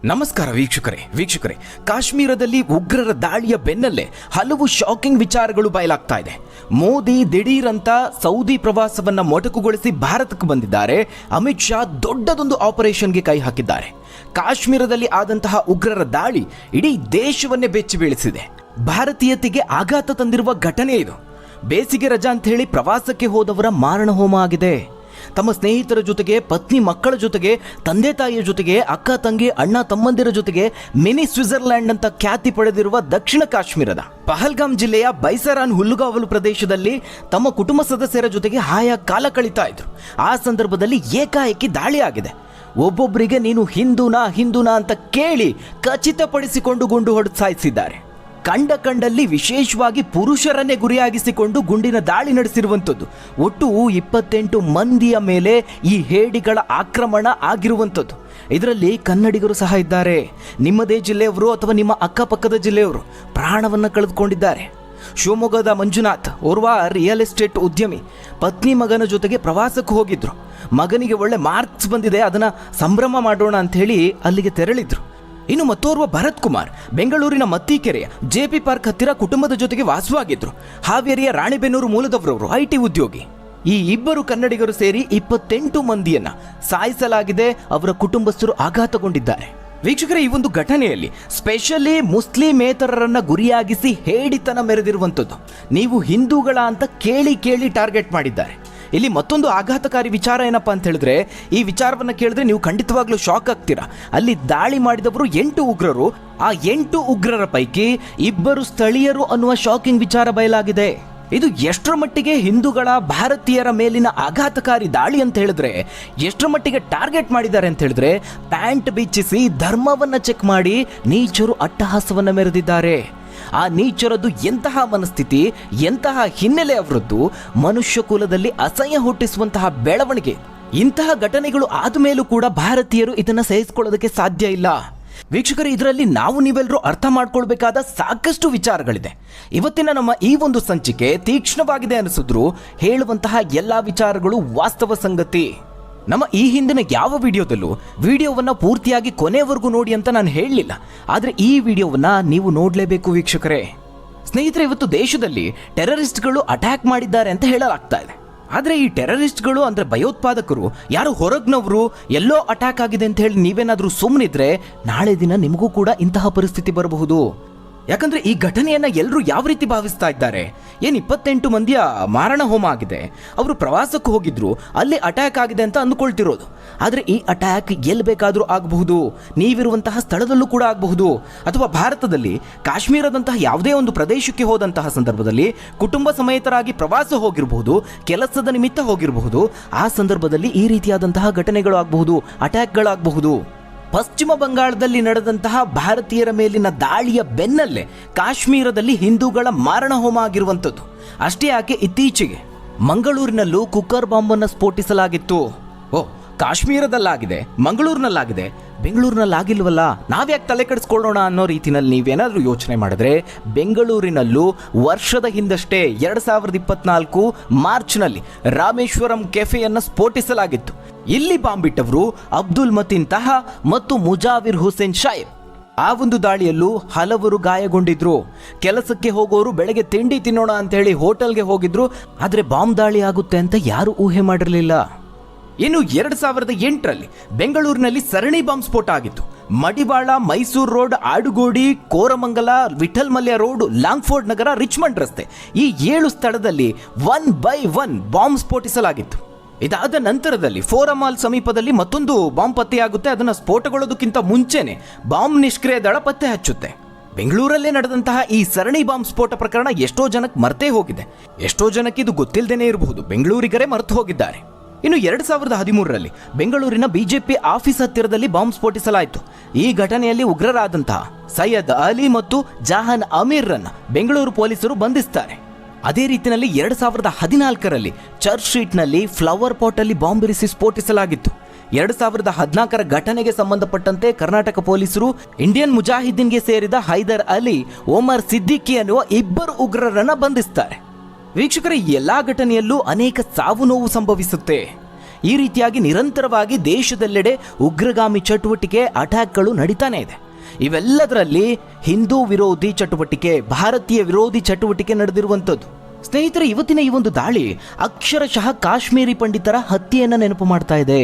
ನಮಸ್ಕಾರ ವೀಕ್ಷಕರೇ ಕಾಶ್ಮೀರದಲ್ಲಿ ಉಗ್ರರ ದಾಳಿಯ ಬೆನ್ನಲ್ಲೇ ಹಲವು ಶಾಕಿಂಗ್ ವಿಚಾರಗಳು ಬಯಲಾಗ್ತಾ ಇದೆ. ಮೋದಿ ದಿಢೀರಂತ ಸೌದಿ ಪ್ರವಾಸವನ್ನ ಮೊಟಕುಗೊಳಿಸಿ ಭಾರತಕ್ಕೆ ಬಂದಿದ್ದಾರೆ. ಅಮಿತ್ ಶಾ ದೊಡ್ಡದೊಂದು ಆಪರೇಷನ್ಗೆ ಕೈ ಹಾಕಿದ್ದಾರೆ. ಕಾಶ್ಮೀರದಲ್ಲಿ ಆದಂತಹ ಉಗ್ರರ ದಾಳಿ ಇಡೀ ದೇಶವನ್ನೇ ಬೆಚ್ಚಿ ಬೀಳಿಸಿದೆ. ಭಾರತೀಯತೆಗೆ ಆಘಾತ ತಂದಿರುವ ಘಟನೆ ಇದು. ಬೇಸಿಗೆ ರಜಾ ಅಂತ ಹೇಳಿ ಪ್ರವಾಸಕ್ಕೆ ಹೋದವರ ಮಾರಣ ಹೋಮ ಆಗಿದೆ. ತಮ್ಮ ಸ್ನೇಹಿತರ ಜೊತೆಗೆ, ಪತ್ನಿ ಮಕ್ಕಳ ಜೊತೆಗೆ, ತಂದೆ ತಾಯಿಯ ಜೊತೆಗೆ, ಅಕ್ಕ ತಂಗಿ ಅಣ್ಣ ತಮ್ಮಂದಿರ ಜೊತೆಗೆ ಮಿನಿ ಸ್ವಿಟ್ಜರ್ಲ್ಯಾಂಡ್ ಅಂತ ಖ್ಯಾತಿ ಪಡೆದಿರುವ ದಕ್ಷಿಣ ಕಾಶ್ಮೀರದ ಪಹಲ್ಗಾಮ್ ಜಿಲ್ಲೆಯ ಬೈಸರಾನ್ ಹುಲ್ಲುಗಾವಲು ಪ್ರದೇಶದಲ್ಲಿ ತಮ್ಮ ಕುಟುಂಬ ಸದಸ್ಯರ ಜೊತೆಗೆ ಹಾಯಾಗಿ ಕಾಲ ಕಳೀತಾ ಇದ್ರು. ಆ ಸಂದರ್ಭದಲ್ಲಿ ಏಕಾಏಕಿ ದಾಳಿ ಆಗಿದೆ. ಒಬ್ಬೊಬ್ಬರಿಗೆ ನೀನು ಹಿಂದೂನಾ ಅಂತ ಕೇಳಿ ಖಚಿತಪಡಿಸಿಕೊಂಡು ಗುಂಡು ಹೊಡೆದು ಸಾಯಿಸಿದ್ದಾರೆ. ಕಂಡಲ್ಲಿ ವಿಶೇಷವಾಗಿ ಪುರುಷರನ್ನೇ ಗುರಿಯಾಗಿಸಿಕೊಂಡು ಗುಂಡಿನ ದಾಳಿ ನಡೆಸಿರುವಂಥದ್ದು. ಒಟ್ಟು 28 ಮಂದಿಯ ಮೇಲೆ ಈ ಹೇಡಿಗಳ ಆಕ್ರಮಣ ಆಗಿರುವಂಥದ್ದು. ಇದರಲ್ಲಿ ಕನ್ನಡಿಗರು ಸಹ ಇದ್ದಾರೆ. ನಿಮ್ಮದೇ ಜಿಲ್ಲೆಯವರು ಅಥವಾ ನಿಮ್ಮ ಅಕ್ಕಪಕ್ಕದ ಜಿಲ್ಲೆಯವರು ಪ್ರಾಣವನ್ನು ಕಳೆದುಕೊಂಡಿದ್ದಾರೆ. ಶಿವಮೊಗ್ಗದ ಮಂಜುನಾಥ್ ಓರ್ವ ರಿಯಲ್ ಎಸ್ಟೇಟ್ ಉದ್ಯಮಿ ಪತ್ನಿ ಮಗನ ಜೊತೆಗೆ ಪ್ರವಾಸಕ್ಕೆ ಹೋಗಿದ್ರು. ಮಗನಿಗೆ ಒಳ್ಳೆ ಮಾರ್ಕ್ಸ್ ಬಂದಿದೆ, ಅದನ್ನ ಸಂಭ್ರಮ ಮಾಡೋಣ ಅಂತ ಹೇಳಿ ಅಲ್ಲಿಗೆ ತೆರಳಿದ್ರು. ಇನ್ನು ಮತ್ತೋರ್ವ ಭರತ್ ಕುಮಾರ್ ಬೆಂಗಳೂರಿನ ಮತ್ತಿಕೆರೆಯ ಜೆಪಿ ಪಾರ್ಕ್ ಹತ್ತಿರ ಕುಟುಂಬದ ಜೊತೆಗೆ ವಾಸವಾಗಿದ್ರು. ಹಾವೇರಿಯ ರಾಣಿಬೆನ್ನೂರು ಮೂಲದವರವರು IT ಉದ್ಯೋಗಿ. ಈ ಇಬ್ಬರು ಕನ್ನಡಿಗರು ಸೇರಿ 28 ಮಂದಿಯನ್ನ ಸಾಯಿಸಲಾಗಿದೆ. ಅವರ ಕುಟುಂಬಸ್ಥರು ಆಘಾತಗೊಂಡಿದ್ದಾರೆ. ವೀಕ್ಷಕರೇ, ಈ ಒಂದು ಘಟನೆಯಲ್ಲಿ ಸ್ಪೆಷಲಿ ಮುಸ್ಲಿಮೇತರರನ್ನ ಗುರಿಯಾಗಿಸಿ ಹೇಡಿತನ ಮೆರೆದಿರುವಂಥದ್ದು. ನೀವು ಹಿಂದೂಗಳ ಅಂತ ಕೇಳಿ ಟಾರ್ಗೆಟ್ ಮಾಡಿದ್ದಾರೆ. ಇಲ್ಲಿ ಮತ್ತೊಂದು ಆಘಾತಕಾರಿ ವಿಚಾರ ಏನಪ್ಪಾ ಅಂತ ಹೇಳಿದ್ರೆ, ಈ ವಿಚಾರವನ್ನು ಕೇಳಿದ್ರೆ ನೀವು ಖಂಡಿತವಾಗ್ಲೂ ಶಾಕ್ ಆಗ್ತೀರಾ. ಅಲ್ಲಿ ದಾಳಿ ಮಾಡಿದವರು 8 ಉಗ್ರರು. ಆ 8 ಉಗ್ರರ ಪೈಕಿ 2 ಸ್ಥಳೀಯರು ಅನ್ನುವ ಶಾಕಿಂಗ್ ವಿಚಾರ ಬಯಲಾಗಿದೆ. ಇದು ಎಷ್ಟರ ಮಟ್ಟಿಗೆ ಹಿಂದೂಗಳ, ಭಾರತೀಯರ ಮೇಲಿನ ಆಘಾತಕಾರಿ ದಾಳಿ ಅಂತ ಹೇಳಿದ್ರೆ, ಎಷ್ಟರ ಮಟ್ಟಿಗೆ ಟಾರ್ಗೆಟ್ ಮಾಡಿದ್ದಾರೆ ಅಂತ ಹೇಳಿದ್ರೆ, ಪ್ಯಾಂಟ್ ಬಿಚ್ಚಿಸಿ ಧರ್ಮವನ್ನ ಚೆಕ್ ಮಾಡಿ ನೀಚರು ಅಟ್ಟಹಾಸವನ್ನ ಮೆರೆದಿದ್ದಾರೆ. ಆ ನೀಚರದ್ದು ಎಂತಹ ಮನಸ್ಥಿತಿ, ಎಂತಹ ಹಿನ್ನೆಲೆ ಅವರದ್ದು, ಮನುಷ್ಯ ಕುಲದಲ್ಲಿ ಅಸಹ್ಯ ಹುಟ್ಟಿಸುವಂತಹ ಬೆಳವಣಿಗೆ. ಇಂತಹ ಘಟನೆಗಳು ಆದ ಮೇಲೂ ಕೂಡ ಭಾರತೀಯರು ಇದನ್ನ ಸಹಿಸಿಕೊಳ್ಳೋದಕ್ಕೆ ಸಾಧ್ಯ ಇಲ್ಲ. ವೀಕ್ಷಕರು, ಇದರಲ್ಲಿ ನೀವೆಲ್ಲರೂ ಅರ್ಥ ಮಾಡ್ಕೊಳ್ಬೇಕಾದ ಸಾಕಷ್ಟು ವಿಚಾರಗಳಿದೆ. ಇವತ್ತಿನ ನಮ್ಮ ಈ ಒಂದು ಸಂಚಿಕೆ ತೀಕ್ಷ್ಣವಾಗಿದೆ ಅನಿಸಿದ್ರು ಹೇಳುವಂತಹ ಎಲ್ಲಾ ವಿಚಾರಗಳು ವಾಸ್ತವ ಸಂಗತಿ. ನಮ್ಮ ಈ ಹಿಂದಿನ ಯಾವ ವಿಡಿಯೋವನ್ನ ಪೂರ್ತಿಯಾಗಿ ಕೊನೆವರೆಗೂ ನೋಡಿ ಅಂತ ನಾನು ಹೇಳಲಿಲ್ಲ. ಆದರೆ ಈ ವಿಡಿಯೋವನ್ನ ನೀವು ನೋಡಲೇಬೇಕು ವೀಕ್ಷಕರೇ. ಸ್ನೇಹಿತರೆ, ಇವತ್ತು ದೇಶದಲ್ಲಿ ಟೆರರಿಸ್ಟ್ಗಳು ಅಟ್ಯಾಕ್ ಮಾಡಿದ್ದಾರೆ ಅಂತ ಹೇಳಲಾಗ್ತಾ ಇದೆ. ಆದರೆ ಈ ಟೆರರಿಸ್ಟ್ಗಳು ಅಂದ್ರೆ ಭಯೋತ್ಪಾದಕರು ಯಾರು ಹೊರಗ್ನವರು, ಎಲ್ಲೋ ಅಟ್ಯಾಕ್ ಆಗಿದೆ ಅಂತ ಹೇಳಿ ನೀವೇನಾದ್ರೂ ಸುಮ್ಮನಿದ್ರೆ ನಾಳೆ ದಿನ ನಿಮಗೂ ಕೂಡ ಇಂತಹ ಪರಿಸ್ಥಿತಿ ಬರಬಹುದು. ಯಾಕಂದ್ರೆ ಈ ಘಟನೆಯನ್ನ ಎಲ್ಲರೂ ಯಾವ ರೀತಿ ಭಾವಿಸ್ತಾ ಇದ್ದಾರೆ, 28 ಮಂದಿಯ ಮಾರಣ ಹೋಮ ಆಗಿದೆ, ಅವರು ಪ್ರವಾಸಕ್ಕೆ ಹೋಗಿದ್ರು, ಅಲ್ಲಿ ಅಟ್ಯಾಕ್ ಆಗಿದೆ ಅಂತ ಅಂದುಕೊಳ್ತಿರೋದು. ಆದ್ರೆ ಈ ಅಟ್ಯಾಕ್ ಎಲ್ಲಿ ಬೇಕಾದ್ರೂ ಆಗಬಹುದು, ನೀವಿರುವಂತಹ ಸ್ಥಳದಲ್ಲೂ ಕೂಡ ಆಗಬಹುದು, ಅಥವಾ ಭಾರತದಲ್ಲಿ ಕಾಶ್ಮೀರದಂತಹ ಯಾವುದೇ ಒಂದು ಪ್ರದೇಶಕ್ಕೆ ಹೋದಂತಹ ಸಂದರ್ಭದಲ್ಲಿ ಕುಟುಂಬ ಸಮೇತರಾಗಿ ಪ್ರವಾಸ ಹೋಗಿರಬಹುದು, ಕೆಲಸದ ನಿಮಿತ್ತ ಹೋಗಿರಬಹುದು. ಆ ಸಂದರ್ಭದಲ್ಲಿ ಈ ರೀತಿಯಾದಂತಹ ಘಟನೆಗಳು ಆಗಬಹುದು, ಅಟ್ಯಾಕ್ಗಳಾಗಬಹುದು. ಪಶ್ಚಿಮ ಬಂಗಾಳದಲ್ಲಿ ನಡೆದಂತಹ ಭಾರತೀಯರ ಮೇಲಿನ ದಾಳಿಯ ಬೆನ್ನಲ್ಲೇ ಕಾಶ್ಮೀರದಲ್ಲಿ ಹಿಂದೂಗಳ ಮಾರಣ ಹೋಮ ಆಗಿರುವಂಥದ್ದು. ಅಷ್ಟೇ ಯಾಕೆ, ಇತ್ತೀಚೆಗೆ ಮಂಗಳೂರಿನಲ್ಲೂ ಕುಕ್ಕರ್ ಬಾಂಬ್ ಅನ್ನು ಸ್ಫೋಟಿಸಲಾಗಿತ್ತು. ಕಾಶ್ಮೀರದಲ್ಲಾಗಿದೆ, ಮಂಗಳೂರಿನಲ್ಲಾಗಿದೆ, ಬೆಂಗಳೂರಿನಲ್ಲಾಗಿಲ್ವಲ್ಲ, ನಾವ್ಯಾಕೆ ತಲೆ ಕೆಡಿಸ್ಕೊಳ್ಳೋಣ ಅನ್ನೋ ರೀತಿಯಲ್ಲಿ ನೀವೇನಾದರೂ ಯೋಚನೆ ಮಾಡಿದ್ರೆ, ಬೆಂಗಳೂರಿನಲ್ಲೂ ವರ್ಷದ ಹಿಂದಷ್ಟೇ 2024 ಮಾರ್ಚ್ನಲ್ಲಿ ರಾಮೇಶ್ವರಂ ಕೆಫೆಯನ್ನು ಸ್ಫೋಟಿಸಲಾಗಿತ್ತು. ಇಲ್ಲಿ ಬಾಂಬ್ ಬಿಟ್ಟವರು ಅಬ್ದುಲ್ ಮತೀನ್ ತಹಾ ಮತ್ತು ಮುಜಾವಿರ್ ಹುಸೇನ್ ಶಾಯಬ್. ಆ ಒಂದು ದಾಳಿಯಲ್ಲೂ ಹಲವರು ಗಾಯಗೊಂಡಿದ್ರು. ಕೆಲಸಕ್ಕೆ ಹೋಗೋರು ಬೆಳಗ್ಗೆ ತಿಂಡಿ ತಿನ್ನೋಣ ಅಂತ ಹೇಳಿ ಹೋಟೆಲ್ಗೆ ಹೋಗಿದ್ರು. ಆದ್ರೆ ಬಾಂಬ್ ದಾಳಿ ಆಗುತ್ತೆ ಅಂತ ಯಾರು ಊಹೆ ಮಾಡಿರಲಿಲ್ಲ. ಇನ್ನು 2008ರಲ್ಲಿ ಬೆಂಗಳೂರಿನಲ್ಲಿ ಸರಣಿ ಬಾಂಬ್ ಸ್ಫೋಟ ಆಗಿತ್ತು. ಮಡಿವಾಳ, ಮೈಸೂರು ರೋಡ್, ಆಡುಗೋಡಿ, ಕೋರಮಂಗಲ, ವಿಠಲ್ ಮಲ್ಯ ರೋಡ್, ಲಾಂಗ್ಫೋರ್ಡ್ ನಗರ, ರಿಚ್ಮಂಡ್ ರಸ್ತೆ, ಈ 7 ಸ್ಥಳದಲ್ಲಿ 1 by 1 ಬಾಂಬ್ ಸ್ಫೋಟಿಸಲಾಗಿತ್ತು. ಇದಾದ ನಂತರದಲ್ಲಿ ಫೋರಂ ಮಾಲ್ ಸಮೀಪದಲ್ಲಿ ಮತ್ತೊಂದು ಬಾಂಬ್ ಪತ್ತೆಯಾಗುತ್ತೆ. ಅದನ್ನು ಸ್ಫೋಟಗೊಳ್ಳೋದಕ್ಕಿಂತ ಮುಂಚೆನೆ ಬಾಂಬ್ ನಿಷ್ಕ್ರಿಯ ದಳ ಪತ್ತೆ ಹಚ್ಚುತ್ತೆ. ಬೆಂಗಳೂರಲ್ಲೇ ನಡೆದಂತಹ ಈ ಸರಣಿ ಬಾಂಬ್ ಸ್ಫೋಟ ಪ್ರಕರಣ ಎಷ್ಟೋ ಜನಕ್ಕೆ ಮರ್ತೇ ಹೋಗಿದೆ. ಎಷ್ಟೋ ಜನಕ್ಕೆ ಇದು ಗೊತ್ತಿಲ್ಲದೇನೆ ಇರಬಹುದು, ಬೆಂಗಳೂರಿಗರೇ ಮರೆತು ಹೋಗಿದ್ದಾರೆ. ಇನ್ನು 2013ರಲ್ಲಿ ಬೆಂಗಳೂರಿನ ಬಿಜೆಪಿ ಆಫೀಸ್ ಹತ್ತಿರದಲ್ಲಿ ಬಾಂಬ್ ಸ್ಫೋಟಿಸಲಾಯಿತು. ಈ ಘಟನೆಯಲ್ಲಿ ಉಗ್ರರಾದಂತಹ ಸೈಯದ್ ಅಲಿ ಮತ್ತು ಜಹಾನ್ ಅಮೀರ್ರನ್ನ ಬೆಂಗಳೂರು ಪೊಲೀಸರು ಬಂಧಿಸ್ತಾರೆ. ಅದೇ ರೀತಿಯಲ್ಲಿ 2014ರಲ್ಲಿ ಚರ್ಚ್ ಸ್ಟ್ರೀಟ್ನಲ್ಲಿ ಫ್ಲವರ್ ಪಾಟ್ ಅಲ್ಲಿ ಬಾಂಬ್ ಇರಿಸಿ ಸ್ಫೋಟಿಸಲಾಗಿತ್ತು. 2014ರ ಘಟನೆಗೆ ಸಂಬಂಧಪಟ್ಟಂತೆ ಕರ್ನಾಟಕ ಪೊಲೀಸರು ಇಂಡಿಯನ್ ಮುಜಾಹಿದ್ದೀನ್ಗೆ ಸೇರಿದ ಹೈದರ್ ಅಲಿ, ಒಮರ್ ಸಿದ್ದಿಕಿ ಅನ್ನುವ 2 ಉಗ್ರರನ್ನ ಬಂಧಿಸ್ತಾರೆ. ವೀಕ್ಷಕರೇ, ಈ ಎಲ್ಲಾ ಘಟನೆಯಲ್ಲೂ ಅನೇಕ ಸಾವು ನೋವು ಸಂಭವಿಸುತ್ತೆ. ಈ ರೀತಿಯಾಗಿ ನಿರಂತರವಾಗಿ ದೇಶದೆಲ್ಲೆಡೆ ಉಗ್ರಗಾಮಿ ಚಟುವಟಿಕೆ ಅಟ್ಯಾಕ್ಗಳು ನಡೀತಾನೆ ಇದೆ. ಇವೆಲ್ಲದರಲ್ಲಿ ಹಿಂದೂ ವಿರೋಧಿ ಚಟುವಟಿಕೆ, ಭಾರತೀಯ ವಿರೋಧಿ ಚಟುವಟಿಕೆ ನಡೆದಿರುವಂಥದ್ದು. ಸ್ನೇಹಿತರೆ, ಇವತ್ತಿನ ಈ ಒಂದು ದಾಳಿ ಅಕ್ಷರಶಃ ಕಾಶ್ಮೀರಿ ಪಂಡಿತರ ಹತ್ಯೆಯನ್ನು ನೆನಪು ಮಾಡ್ತಾ ಇದೆ.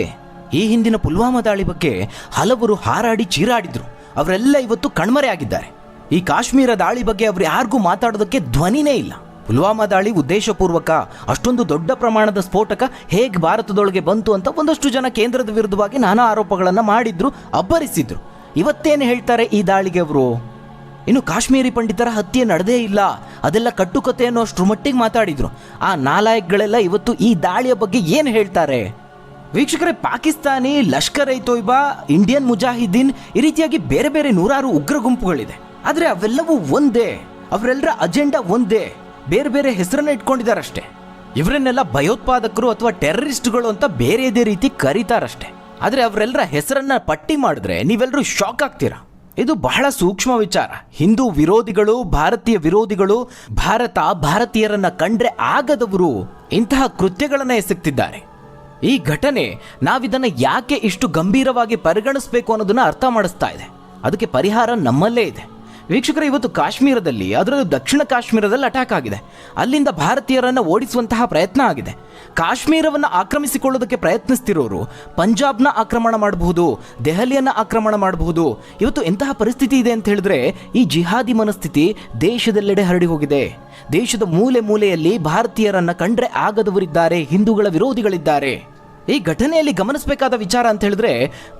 ಈ ಹಿಂದಿನ ಪುಲ್ವಾಮಾ ದಾಳಿ ಬಗ್ಗೆ ಹಲವರು ಹಾರಾಡಿ ಚೀರಾಡಿದ್ರು. ಅವರೆಲ್ಲ ಇವತ್ತು ಕಣ್ಮರೆ ಆಗಿದ್ದಾರೆ. ಈ ಕಾಶ್ಮೀರ ದಾಳಿ ಬಗ್ಗೆ ಅವರು ಯಾರಿಗೂ ಮಾತಾಡೋದಕ್ಕೆ ಧ್ವನಿನೇ ಇಲ್ಲ. ಪುಲ್ವಾಮಾ ದಾಳಿ ಉದ್ದೇಶಪೂರ್ವಕ, ಅಷ್ಟೊಂದು ದೊಡ್ಡ ಪ್ರಮಾಣದ ಸ್ಫೋಟಕ ಹೇಗೆ ಭಾರತದೊಳಗೆ ಬಂತು ಅಂತ ಒಂದಷ್ಟು ಜನ ಕೇಂದ್ರದ ವಿರುದ್ಧವಾಗಿ ನಾನಾ ಆರೋಪಗಳನ್ನು ಮಾಡಿದ್ರು, ಅಬ್ಬರಿಸಿದ್ರು. ಇವತ್ತೇನು ಹೇಳ್ತಾರೆ ಈ ದಾಳಿಗೆ ಅವರು? ಇನ್ನು ಕಾಶ್ಮೀರಿ ಪಂಡಿತರ ಹತ್ಯೆ ನಡೆದೇ ಇಲ್ಲ, ಅದೆಲ್ಲ ಕಟ್ಟುಕತೆ ಅನ್ನೋ ಅಷ್ಟರ ಮಟ್ಟಿಗೆ ಮಾತಾಡಿದ್ರು. ಆ ನಾಲಾಯಕ್ಗಳೆಲ್ಲ ಇವತ್ತು ಈ ದಾಳಿಯ ಬಗ್ಗೆ ಏನು ಹೇಳ್ತಾರೆ? ವೀಕ್ಷಕರೇ, ಪಾಕಿಸ್ತಾನಿ, ಲಷ್ಕರ್ ಇ ತೊಯ್ಬಾ, ಇಂಡಿಯನ್ ಮುಜಾಹಿದೀನ್, ಈ ರೀತಿಯಾಗಿ ಬೇರೆ ಬೇರೆ ನೂರಾರು ಉಗ್ರ ಗುಂಪುಗಳಿದೆ. ಆದರೆ ಅವೆಲ್ಲವೂ ಒಂದೇ, ಅವರೆಲ್ಲರ ಅಜೆಂಡಾ ಒಂದೇ, ಬೇರೆ ಬೇರೆ ಹೆಸರನ್ನ ಇಟ್ಕೊಂಡಿದ್ದಾರಷ್ಟೇ. ಇವರನ್ನೆಲ್ಲ ಭಯೋತ್ಪಾದಕರು ಅಥವಾ ಟೆರರಿಸ್ಟ್ಗಳು ಅಂತ ಬೇರೆದೇ ರೀತಿ ಕರೀತಾರಷ್ಟೇ. ಆದರೆ ಅವರೆಲ್ಲರ ಹೆಸರನ್ನ ಪಟ್ಟಿ ಮಾಡಿದ್ರೆ ನೀವೆಲ್ಲರೂ ಶಾಕ್ ಆಗ್ತೀರಾ. ಇದು ಬಹಳ ಸೂಕ್ಷ್ಮ ವಿಚಾರ. ಹಿಂದೂ ವಿರೋಧಿಗಳು, ಭಾರತೀಯ ವಿರೋಧಿಗಳು, ಭಾರತೀಯರನ್ನ ಕಂಡ್ರೆ ಆಗದವರು ಇಂತಹ ಕೃತ್ಯಗಳನ್ನ ಎಸಗ್ತಿದ್ದಾರೆ. ಈ ಘಟನೆ ನಾವಿದನ್ನು ಯಾಕೆ ಇಷ್ಟು ಗಂಭೀರವಾಗಿ ಪರಿಗಣಿಸಬೇಕು ಅನ್ನೋದನ್ನ ಅರ್ಥ ಮಾಡಿಸ್ತಾ ಇದೆ. ಅದಕ್ಕೆ ಪರಿಹಾರ ನಮ್ಮಲ್ಲೇ ಇದೆ. ವೀಕ್ಷಕರೇ, ಇವತ್ತು ಕಾಶ್ಮೀರದಲ್ಲಿ, ಅದರಲ್ಲೂ ದಕ್ಷಿಣ ಕಾಶ್ಮೀರದಲ್ಲಿ ಅಟ್ಯಾಕ್ ಆಗಿದೆ. ಅಲ್ಲಿಂದ ಭಾರತೀಯರನ್ನು ಓಡಿಸುವಂತಹ ಪ್ರಯತ್ನ ಆಗಿದೆ. ಕಾಶ್ಮೀರವನ್ನು ಆಕ್ರಮಿಸಿಕೊಳ್ಳೋದಕ್ಕೆ ಪ್ರಯತ್ನಿಸ್ತಿರೋರು ಪಂಜಾಬ್ನ ಆಕ್ರಮಣ ಮಾಡಬಹುದು, ದೆಹಲಿಯನ್ನು ಆಕ್ರಮಣ ಮಾಡಬಹುದು. ಇವತ್ತು ಎಂತಹ ಪರಿಸ್ಥಿತಿ ಇದೆ ಅಂತ ಹೇಳಿದ್ರೆ, ಈ ಜಿಹಾದಿ ಮನಸ್ಥಿತಿ ದೇಶದೆಲ್ಲೆಡೆ ಹರಡಿ ಹೋಗಿದೆ. ದೇಶದ ಮೂಲೆ ಮೂಲೆಯಲ್ಲಿ ಭಾರತೀಯರನ್ನ ಕಂಡ್ರೆ ಆಗದವರಿದ್ದಾರೆ, ಹಿಂದೂಗಳ ವಿರೋಧಿಗಳಿದ್ದಾರೆ. ಈ ಘಟನೆಯಲ್ಲಿ ಗಮನಿಸಬೇಕಾದ ವಿಚಾರ ಅಂತ ಹೇಳಿದ್ರೆ,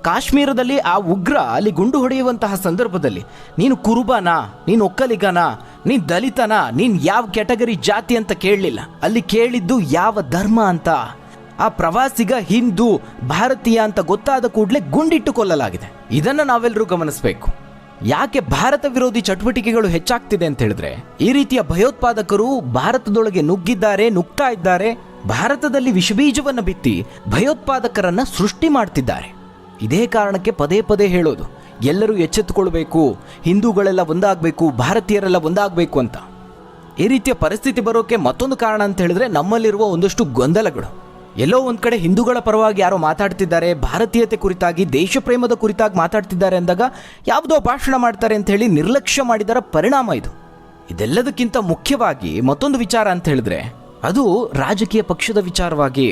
ಕಾಶ್ಮೀರದಲ್ಲಿ ಆ ಉಗ್ರ ಅಲ್ಲಿ ಗುಂಡು ಹೊಡೆಯುವಂತಹ ಸಂದರ್ಭದಲ್ಲಿ ನೀನು ಕುರುಬನಾ, ನೀನು ಒಕ್ಕಲಿಗನಾ, ನೀನು ದಲಿತನಾ, ನೀನು ಯಾವ ಕ್ಯಾಟಗರಿ ಜಾತಿ ಅಂತ ಕೇಳಲಿಲ್ಲ. ಅಲ್ಲಿ ಕೇಳಿದ್ದು ಯಾವ ಧರ್ಮ ಅಂತ. ಆ ಪ್ರವಾಸಿಗ ಹಿಂದೂ, ಭಾರತೀಯ ಅಂತ ಗೊತ್ತಾದ ಕೂಡಲೇ ಗುಂಡಿಟ್ಟು ಕೊಲ್ಲಲಾಗಿದೆ. ಇದನ್ನು ನಾವೆಲ್ಲರೂ ಗಮನಿಸಬೇಕು. ಯಾಕೆ ಭಾರತ ವಿರೋಧಿ ಚಟುವಟಿಕೆಗಳು ಹೆಚ್ಚಾಗ್ತಿದೆ ಅಂತ ಹೇಳಿದ್ರೆ, ಈ ರೀತಿಯ ಭಯೋತ್ಪಾದಕರು ಭಾರತದೊಳಗೆ ನುಗ್ತಾ ಇದ್ದಾರೆ. ಭಾರತದಲ್ಲಿ ವಿಷಬೀಜವನ್ನು ಬಿತ್ತಿ ಭಯೋತ್ಪಾದಕರನ್ನ ಸೃಷ್ಟಿ ಮಾಡ್ತಿದ್ದಾರೆ. ಇದೇ ಕಾರಣಕ್ಕೆ ಪದೇ ಪದೇ ಹೇಳೋದು, ಎಲ್ಲರೂ ಎಚ್ಚೆತ್ತುಕೊಳ್ಬೇಕು, ಹಿಂದೂಗಳೆಲ್ಲ ಒಂದಾಗಬೇಕು, ಭಾರತೀಯರೆಲ್ಲ ಒಂದಾಗಬೇಕು ಅಂತ. ಈ ರೀತಿಯ ಪರಿಸ್ಥಿತಿ ಬರೋಕೆ ಮತ್ತೊಂದು ಕಾರಣ ಅಂತ ಹೇಳಿದ್ರೆ, ನಮ್ಮಲ್ಲಿರುವ ಒಂದಷ್ಟು ಗೊಂದಲಗಳು. ಎಲ್ಲೋ ಒಂದು ಕಡೆ ಹಿಂದೂಗಳ ಪರವಾಗಿ ಯಾರೋ ಮಾತಾಡ್ತಿದ್ದಾರೆ, ಭಾರತೀಯತೆ ಕುರಿತಾಗಿ, ದೇಶ ಪ್ರೇಮದ ಕುರಿತಾಗಿ ಮಾತಾಡ್ತಿದ್ದಾರೆ ಅಂದಾಗ ಯಾವುದೋ ಭಾಷಣ ಮಾಡ್ತಾರೆ ಅಂತ ಹೇಳಿ ನಿರ್ಲಕ್ಷ್ಯ ಮಾಡಿದರ ಪರಿಣಾಮ ಇದು. ಇದೆಲ್ಲದಕ್ಕಿಂತ ಮುಖ್ಯವಾಗಿ ಮತ್ತೊಂದು ವಿಚಾರ ಅಂತ ಹೇಳಿದ್ರೆ, ಅದು ರಾಜಕೀಯ ಪಕ್ಷದ ವಿಚಾರವಾಗಿ.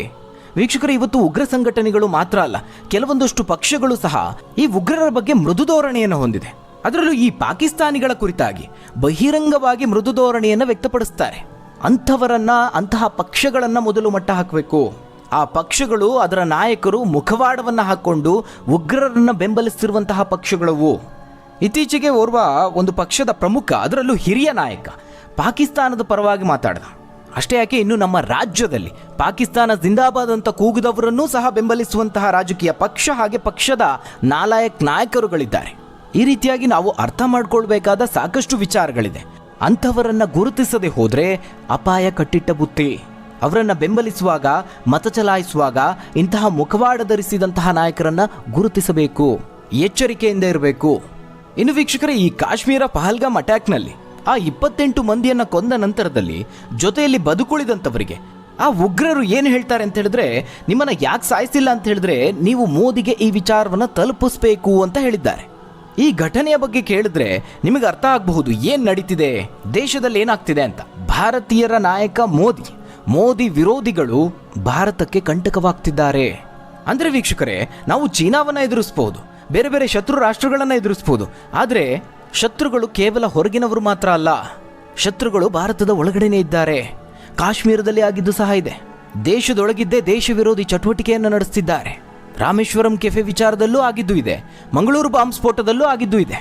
ವೀಕ್ಷಕರು, ಇವತ್ತು ಉಗ್ರ ಸಂಘಟನೆಗಳು ಮಾತ್ರ ಅಲ್ಲ, ಕೆಲವೊಂದಷ್ಟು ಪಕ್ಷಗಳು ಸಹ ಈ ಉಗ್ರರ ಬಗ್ಗೆ ಮೃದು ಧೋರಣೆಯನ್ನು ಹೊಂದಿದೆ. ಅದರಲ್ಲೂ ಈ ಪಾಕಿಸ್ತಾನಿಗಳ ಕುರಿತಾಗಿ ಬಹಿರಂಗವಾಗಿ ಮೃದು ಧೋರಣೆಯನ್ನು ವ್ಯಕ್ತಪಡಿಸ್ತಾರೆ. ಅಂತಹ ಪಕ್ಷಗಳನ್ನು ಮೊದಲು ಮಟ್ಟ ಹಾಕಬೇಕು. ಆ ಪಕ್ಷಗಳು, ಅದರ ನಾಯಕರು ಮುಖವಾಡವನ್ನು ಹಾಕ್ಕೊಂಡು ಉಗ್ರರನ್ನು ಬೆಂಬಲಿಸ್ತಿರುವಂತಹ ಪಕ್ಷಗಳವು. ಇತ್ತೀಚೆಗೆ ಒಂದು ಪಕ್ಷದ ಪ್ರಮುಖ, ಅದರಲ್ಲೂ ಹಿರಿಯ ನಾಯಕ, ಪಾಕಿಸ್ತಾನದ ಪರವಾಗಿ ಮಾತಾಡಿದ. ಅಷ್ಟೇ ಯಾಕೆ, ಇನ್ನು ನಮ್ಮ ರಾಜ್ಯದಲ್ಲಿ ಪಾಕಿಸ್ತಾನ ಜಿಂದಾಬಾದ್ ಅಂತ ಕೂಗಿದವರನ್ನೂ ಸಹ ಬೆಂಬಲಿಸುವಂತಹ ರಾಜಕೀಯ ಪಕ್ಷ, ಹಾಗೆ ಪಕ್ಷದ ನಾಯಕರುಗಳಿದ್ದಾರೆ. ಈ ರೀತಿಯಾಗಿ ನಾವು ಅರ್ಥ ಮಾಡ್ಕೊಳ್ಬೇಕಾದ ಸಾಕಷ್ಟು ವಿಚಾರಗಳಿದೆ. ಅಂಥವರನ್ನ ಗುರುತಿಸದೆ ಹೋದ್ರೆ ಅಪಾಯ ಕಟ್ಟಿಟ್ಟ ಬುತ್ತಿ. ಅವರನ್ನ ಬೆಂಬಲಿಸುವಾಗ, ಮತ ಚಲಾಯಿಸುವಾಗ ಇಂತಹ ಮುಖವಾಡ ಧರಿಸಿದಂತಹ ನಾಯಕರನ್ನ ಗುರುತಿಸಬೇಕು, ಎಚ್ಚರಿಕೆಯಿಂದ ಇರಬೇಕು. ಇನ್ನು ವೀಕ್ಷಕರೇ, ಈ ಕಾಶ್ಮೀರ ಪಹಲ್ಗಾಮ್ ಅಟ್ಯಾಕ್ನಲ್ಲಿ ಆ 28 ಮಂದಿಯನ್ನ ಕೊಂದ ನಂತರದಲ್ಲಿ ಜೊತೆಯಲ್ಲಿ ಬದುಕುಳಿದಂಥವರಿಗೆ ಆ ಉಗ್ರರು ಏನು ಹೇಳ್ತಾರೆ ಅಂತ ಹೇಳಿದ್ರೆ, ನಿಮ್ಮನ್ನ ಯಾಕೆ ಸಾಯಿಸಿಲ್ಲ ಅಂತ ಹೇಳಿದ್ರೆ, ನೀವು ಮೋದಿಗೆ ಈ ವಿಚಾರವನ್ನು ತಲುಪಿಸಬೇಕು ಅಂತ ಹೇಳಿದ್ದಾರೆ. ಈ ಘಟನೆಯ ಬಗ್ಗೆ ಕೇಳಿದ್ರೆ ನಿಮಗೆ ಅರ್ಥ ಆಗಬಹುದು ಏನು ನಡೀತಿದೆ, ದೇಶದಲ್ಲಿ ಏನಾಗ್ತಿದೆ ಅಂತ. ಭಾರತೀಯರ ನಾಯಕ ಮೋದಿ ವಿರೋಧಿಗಳು ಭಾರತಕ್ಕೆ ಕಂಟಕವಾಗ್ತಿದ್ದಾರೆ. ಅಂದ್ರೆ ವೀಕ್ಷಕರೇ, ನಾವು ಚೀನಾವನ್ನ ಎದುರಿಸಬಹುದು, ಬೇರೆ ಬೇರೆ ಶತ್ರು ರಾಷ್ಟ್ರಗಳನ್ನ ಎದುರಿಸಬಹುದು. ಆದರೆ ಶತ್ರುಗಳು ಕೇವಲ ಹೊರಗಿನವರು ಮಾತ್ರ ಅಲ್ಲ, ಶತ್ರುಗಳು ಭಾರತದ ಒಳಗಡೆನೇ ಇದ್ದಾರೆ. ಕಾಶ್ಮೀರದಲ್ಲಿ ಆಗಿದ್ದು ಸಹ ಇದೆ. ದೇಶದೊಳಗಿದ್ದೇ ದೇಶ ವಿರೋಧಿ ಚಟುವಟಿಕೆಯನ್ನು ನಡೆಸುತ್ತಿದ್ದಾರೆ. ರಾಮೇಶ್ವರಂ ಕೆಫೆ ವಿಚಾರದಲ್ಲೂ ಆಗಿದ್ದು ಇದೆ, ಮಂಗಳೂರು ಬಾಂಬ್ ಸ್ಫೋಟದಲ್ಲೂ ಆಗಿದ್ದು ಇದೆ.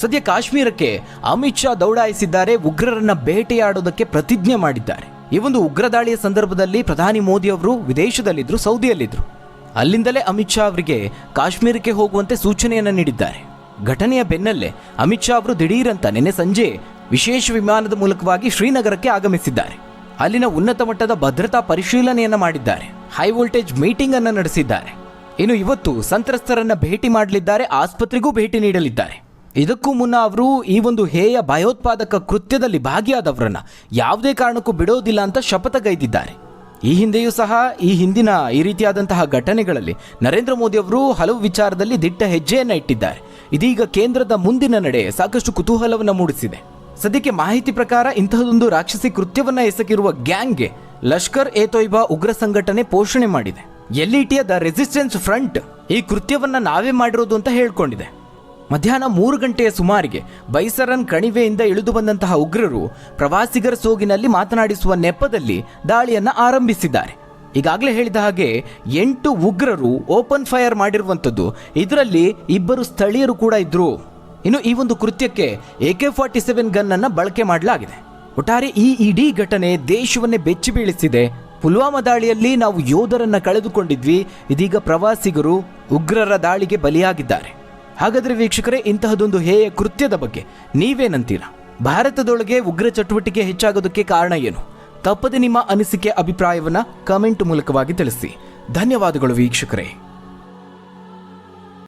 ಸದ್ಯ ಕಾಶ್ಮೀರಕ್ಕೆ ಅಮಿತ್ ಶಾ ದೌಡಾಯಿಸಿದ್ದಾರೆ, ಉಗ್ರರನ್ನ ಬೇಟೆಯಾಡೋದಕ್ಕೆ ಪ್ರತಿಜ್ಞೆ ಮಾಡಿದ್ದಾರೆ. ಈ ಒಂದು ಉಗ್ರ ದಾಳಿಯ ಸಂದರ್ಭದಲ್ಲಿ ಪ್ರಧಾನಿ ಮೋದಿ ಅವರು ವಿದೇಶದಲ್ಲಿದ್ದರು, ಸೌದಿಯಲ್ಲಿದ್ದರು. ಅಲ್ಲಿಂದಲೇ ಅಮಿತ್ ಶಾ ಅವರಿಗೆ ಕಾಶ್ಮೀರಕ್ಕೆ ಹೋಗುವಂತೆ ಸೂಚನೆಯನ್ನು ನೀಡಿದ್ದಾರೆ. ಘಟನೆಯ ಬೆನ್ನಲ್ಲೇ ಅಮಿತ್ ಶಾ ಅವರು ದಿಢೀರಂತ ನಿನ್ನೆ ಸಂಜೆ ವಿಶೇಷ ವಿಮಾನದ ಮೂಲಕವಾಗಿ ಶ್ರೀನಗರಕ್ಕೆ ಆಗಮಿಸಿದ್ದಾರೆ. ಅಲ್ಲಿನ ಉನ್ನತ ಮಟ್ಟದ ಭದ್ರತಾ ಪರಿಶೀಲನೆಯನ್ನು ಮಾಡಿದ್ದಾರೆ, ಹೈ ವೋಲ್ಟೇಜ್ ಮೀಟಿಂಗ್ ಅನ್ನು ನಡೆಸಿದ್ದಾರೆ. ಇನ್ನು ಇವತ್ತು ಸಂತ್ರಸ್ತರನ್ನ ಭೇಟಿ ಮಾಡಲಿದ್ದಾರೆ, ಆಸ್ಪತ್ರೆಗೂ ಭೇಟಿ ನೀಡಲಿದ್ದಾರೆ. ಇದಕ್ಕೂ ಮುನ್ನ ಅವರು ಈ ಒಂದು ಹೇಯ ಭಯೋತ್ಪಾದಕ ಕೃತ್ಯದಲ್ಲಿ ಭಾಗಿಯಾದವರನ್ನ ಯಾವುದೇ ಕಾರಣಕ್ಕೂ ಬಿಡೋದಿಲ್ಲ ಅಂತ ಶಪಥಗೈದಿದ್ದಾರೆ. ಈ ಹಿಂದೆಯೂ ಸಹ ಈ ಹಿಂದಿನ ಈ ರೀತಿಯಾದಂತಹ ಘಟನೆಗಳಲ್ಲಿ ನರೇಂದ್ರ ಮೋದಿ ಅವರು ಹಲವು ವಿಚಾರದಲ್ಲಿ ದಿಟ್ಟ ಹೆಜ್ಜೆಯನ್ನ ಇಟ್ಟಿದ್ದಾರೆ. ಇದೀಗ ಕೇಂದ್ರದ ಮುಂದಿನ ನಡೆ ಸಾಕಷ್ಟು ಕುತೂಹಲವನ್ನು ಮೂಡಿಸಿದೆ. ಸದ್ಯಕ್ಕೆ ಮಾಹಿತಿ ಪ್ರಕಾರ ಇಂತಹದೊಂದು ರಾಕ್ಷಸಿ ಕೃತ್ಯವನ್ನ ಎಸಗಿರುವ ಗ್ಯಾಂಗ್ಗೆ ಲಷ್ಕರ್ ಎ ತೊಯ್ಬಾ ಉಗ್ರ ಸಂಘಟನೆ ಪೋಷಣೆ ಮಾಡಿದೆ. LETಯ ದ ರೆಸಿಸ್ಟೆನ್ಸ್ ಫ್ರಂಟ್ ಈ ಕೃತ್ಯವನ್ನ ನಾವೇ ಮಾಡಿರೋದು ಅಂತ ಹೇಳ್ಕೊಂಡಿದೆ. ಮಧ್ಯಾಹ್ನ 3 ಗಂಟೆಯ ಸುಮಾರಿಗೆ ಬೈಸರನ್ ಕಣಿವೆಯಿಂದ ಇಳಿದು ಬಂದಂತಹ ಉಗ್ರರು ಪ್ರವಾಸಿಗರ ಸೋಗಿನಲ್ಲಿ ಮಾತನಾಡಿಸುವ ನೆಪದಲ್ಲಿ ದಾಳಿಯನ್ನ ಆರಂಭಿಸಿದ್ದಾರೆ. ಈಗಾಗಲೇ ಹೇಳಿದ ಹಾಗೆ 8 ಉಗ್ರರು ಓಪನ್ ಫೈರ್ ಮಾಡಿರುವಂಥದ್ದು, ಇದರಲ್ಲಿ 2 ಸ್ಥಳೀಯರು ಕೂಡ ಇದ್ರು. ಇನ್ನು ಈ ಒಂದು ಕೃತ್ಯಕ್ಕೆ AK-47 ಗನ್ ಅನ್ನ ಬಳಕೆ ಮಾಡಲಾಗಿದೆ. ಒಟ್ಟಾರೆ ಈ ಇಡೀ ಘಟನೆ ದೇಶವನ್ನೇ ಬೆಚ್ಚಿ ಬೀಳಿಸಿದೆ. ಪುಲ್ವಾಮಾ ದಾಳಿಯಲ್ಲಿ ನಾವು ಯೋಧರನ್ನ ಕಳೆದುಕೊಂಡಿದ್ವಿ, ಇದೀಗ ಪ್ರವಾಸಿಗರು ಉಗ್ರರ ದಾಳಿಗೆ ಬಲಿಯಾಗಿದ್ದಾರೆ. ಹಾಗಾದ್ರೆ ವೀಕ್ಷಕರೇ, ಇಂತಹದೊಂದು ಹೇಯ ಕೃತ್ಯದ ಬಗ್ಗೆ ನೀವೇನಂತೀರಾ? ಭಾರತದೊಳಗೆ ಉಗ್ರ ಚಟುವಟಿಕೆ ಹೆಚ್ಚಾಗೋದಕ್ಕೆ ಕಾರಣ ಏನು? ತಪ್ಪದೆ ನಿಮ್ಮ ಅನಿಸಿಕೆ ಅಭಿಪ್ರಾಯವನ್ನ ಕಮೆಂಟ್ ಮೂಲಕವಾಗಿ ತಿಳಿಸಿ. ಧನ್ಯವಾದಗಳು ವೀಕ್ಷಕರೇ.